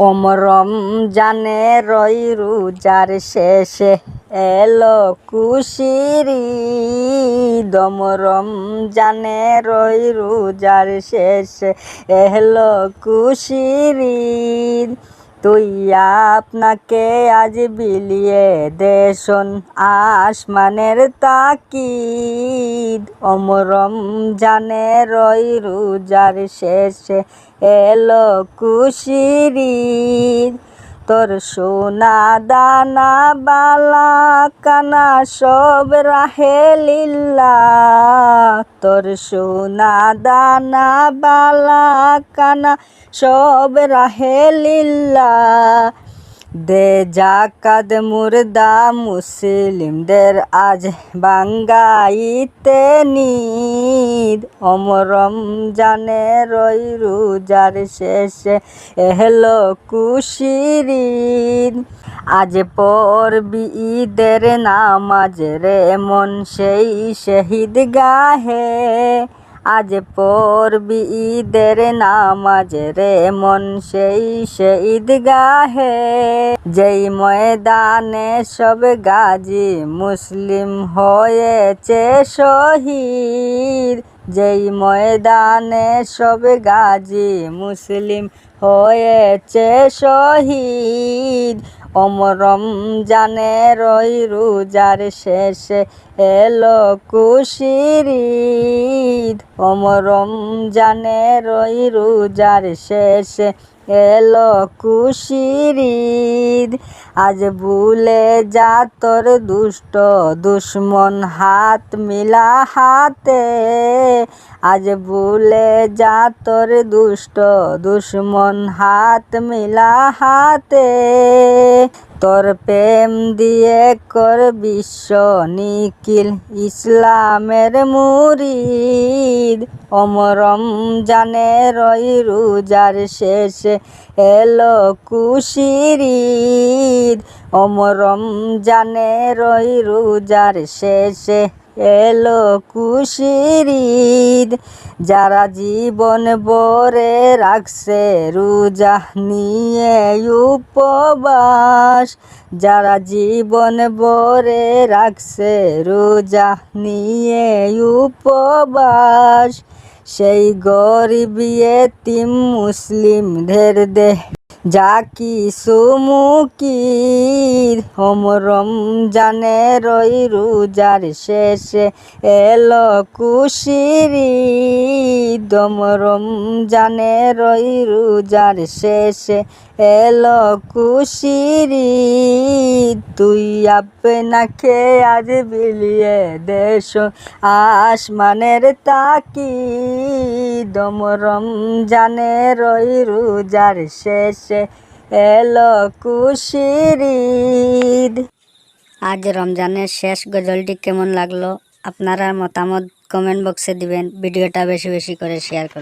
ওমরম জানে রই রোজার শেষে এলো খুশির ঈদ। ওমরম জানে রই রোজার শেষে এলো খুশির ঈদ। তুই আপনাকে আজ বিলিয়ে দেশন আসমানের তাকিদ। ওমরম জানে রই রোজার শেষে এলো খুশির ঈদ। তোর সোনা দানা বালা কানা সব রাহে লিল্লাহ। তোর সোনা দানা বালা কানা সব রাহে লিল্লাহ। দে জাকাত মুর্দা মুসলিমদের আজ বাঙ্গাইতে নিদ। ওমরম জানে রই রোজার শেষে এলো খুশির ঈদ। আজ পড়বি ঈদের নামাজ রে মন সেই শহীদ গাহে। আজ পড়বি ঈদের নামাজ রে মন সেই শহীদ গাহে। যেই ময়দানে সব গাজী মুসলিম হয়েছে শহীদ। যেই ময়দানে সব গাজী মুসলিম হয়েছে শহীদ। ওমরম জানে রই রোজার শেষে এলো খুশির ঈদ। ওমরম জানে রই রোজার শেষে এলো খুশির ঈদ। আজ ভুলে যা তোর দুষ্ট দুশ্মন হাত মিলা হাতে। আজ ভুলে যা তোর দুষ্ট দুশ্মন হাত মিলা হাতে। তোর প্রেম দিয়ে কর বিশ্ব নিখিল ইসলামের মুরিদ। ওমরম জানে রই রোজার শেষে এলো খুশির ঈদ। ওমরম জানে রই রোজার শেষে এলো খুশির ঈদ। যারা জীবন ভরে রাখছে রোজা নিয়ে উপবাস। যারা জীবন ভরে রাখছে রোজা নিয়ে উপবাস। সেই গরিব ইয়েতিম মুসলিমদের দে যা কিছু মুকির। ওমরম জানে রই রোজার শেষে এলো খুশির ঈদ। ওমরম জানে রই রোজার শেষে এলো খুশির ঈদ। তুই আপনাকে আজ বিলিয়ে দেশন আসমানের তাকিদ। ওমরম জানে রই রোজার শেষে এলো খুশির ঈদ। আজ রমজানের শেষ গজলটি কেমন লাগলো আপনারা মতামত কমেন্ট বক্সে দিবেন। ভিডিওটা বেশি বেশি করে শেয়ার করবেন।